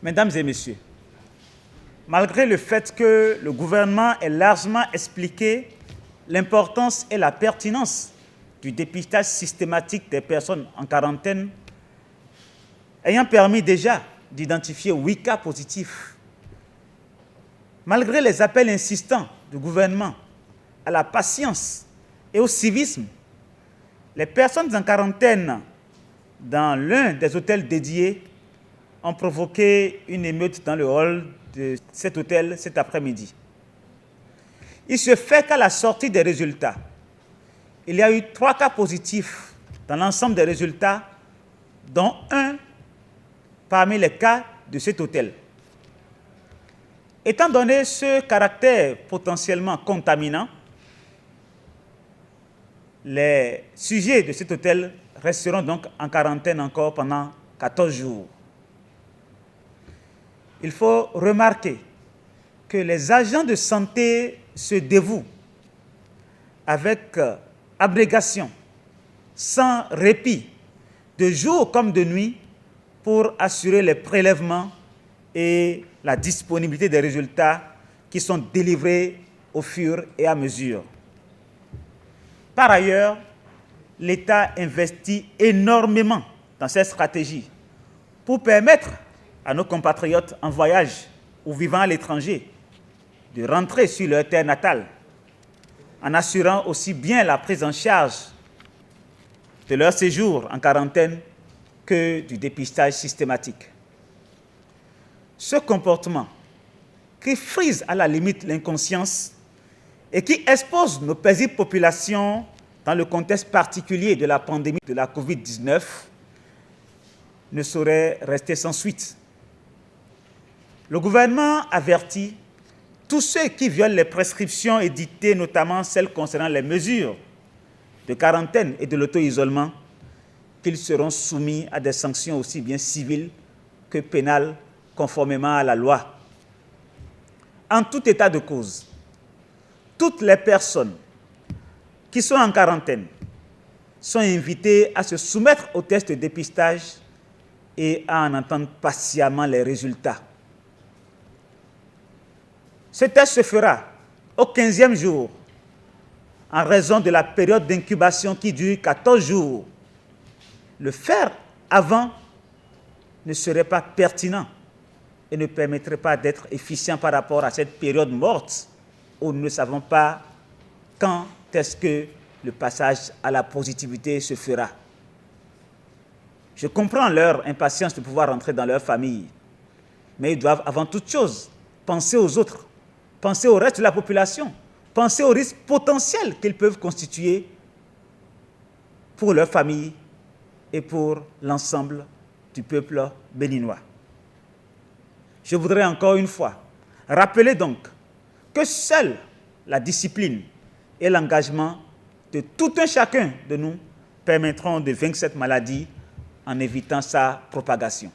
Mesdames et messieurs, malgré le fait que le gouvernement ait largement expliqué l'importance et la pertinence du dépistage systématique des personnes en quarantaine, ayant permis déjà d'identifier 8 cas positifs, malgré les appels insistants du gouvernement à la patience et au civisme, les personnes en quarantaine dans l'un des hôtels dédiés ont provoqué une émeute dans le hall de cet hôtel cet après-midi. Il se fait qu'à la sortie des résultats, il y a eu 3 cas positifs dans l'ensemble des résultats, dont un parmi les cas de cet hôtel. Étant donné ce caractère potentiellement contaminant, les sujets de cet hôtel resteront donc en quarantaine encore pendant 14 jours. Il faut remarquer que les agents de santé se dévouent avec abnégation, sans répit, de jour comme de nuit, pour assurer les prélèvements et la disponibilité des résultats qui sont délivrés au fur et à mesure. Par ailleurs, l'État investit énormément dans cette stratégie pour permettre à nos compatriotes en voyage ou vivant à l'étranger de rentrer sur leur terre natale, en assurant aussi bien la prise en charge de leur séjour en quarantaine que du dépistage systématique. Ce comportement qui frise à la limite l'inconscience et qui expose nos paisibles populations dans le contexte particulier de la pandémie de la Covid-19 ne saurait rester sans suite. Le gouvernement avertit tous ceux qui violent les prescriptions édictées, notamment celles concernant les mesures de quarantaine et de l'auto-isolement, qu'ils seront soumis à des sanctions aussi bien civiles que pénales, conformément à la loi. En tout état de cause, toutes les personnes qui sont en quarantaine sont invitées à se soumettre au test de dépistage et à en entendre patiemment les résultats. Ce test se fera au 15e jour, en raison de la période d'incubation qui dure 14 jours. Le faire avant ne serait pas pertinent et ne permettrait pas d'être efficient par rapport à cette période morte où nous ne savons pas quand est-ce que le passage à la positivité se fera. Je comprends leur impatience de pouvoir rentrer dans leur famille, mais ils doivent avant toute chose penser aux autres, penser au reste de la population, penser aux risques potentiels qu'ils peuvent constituer pour leur famille et pour l'ensemble du peuple béninois. Je voudrais encore une fois rappeler donc que seule la discipline et l'engagement de tout un chacun de nous permettront de vaincre cette maladie en évitant sa propagation.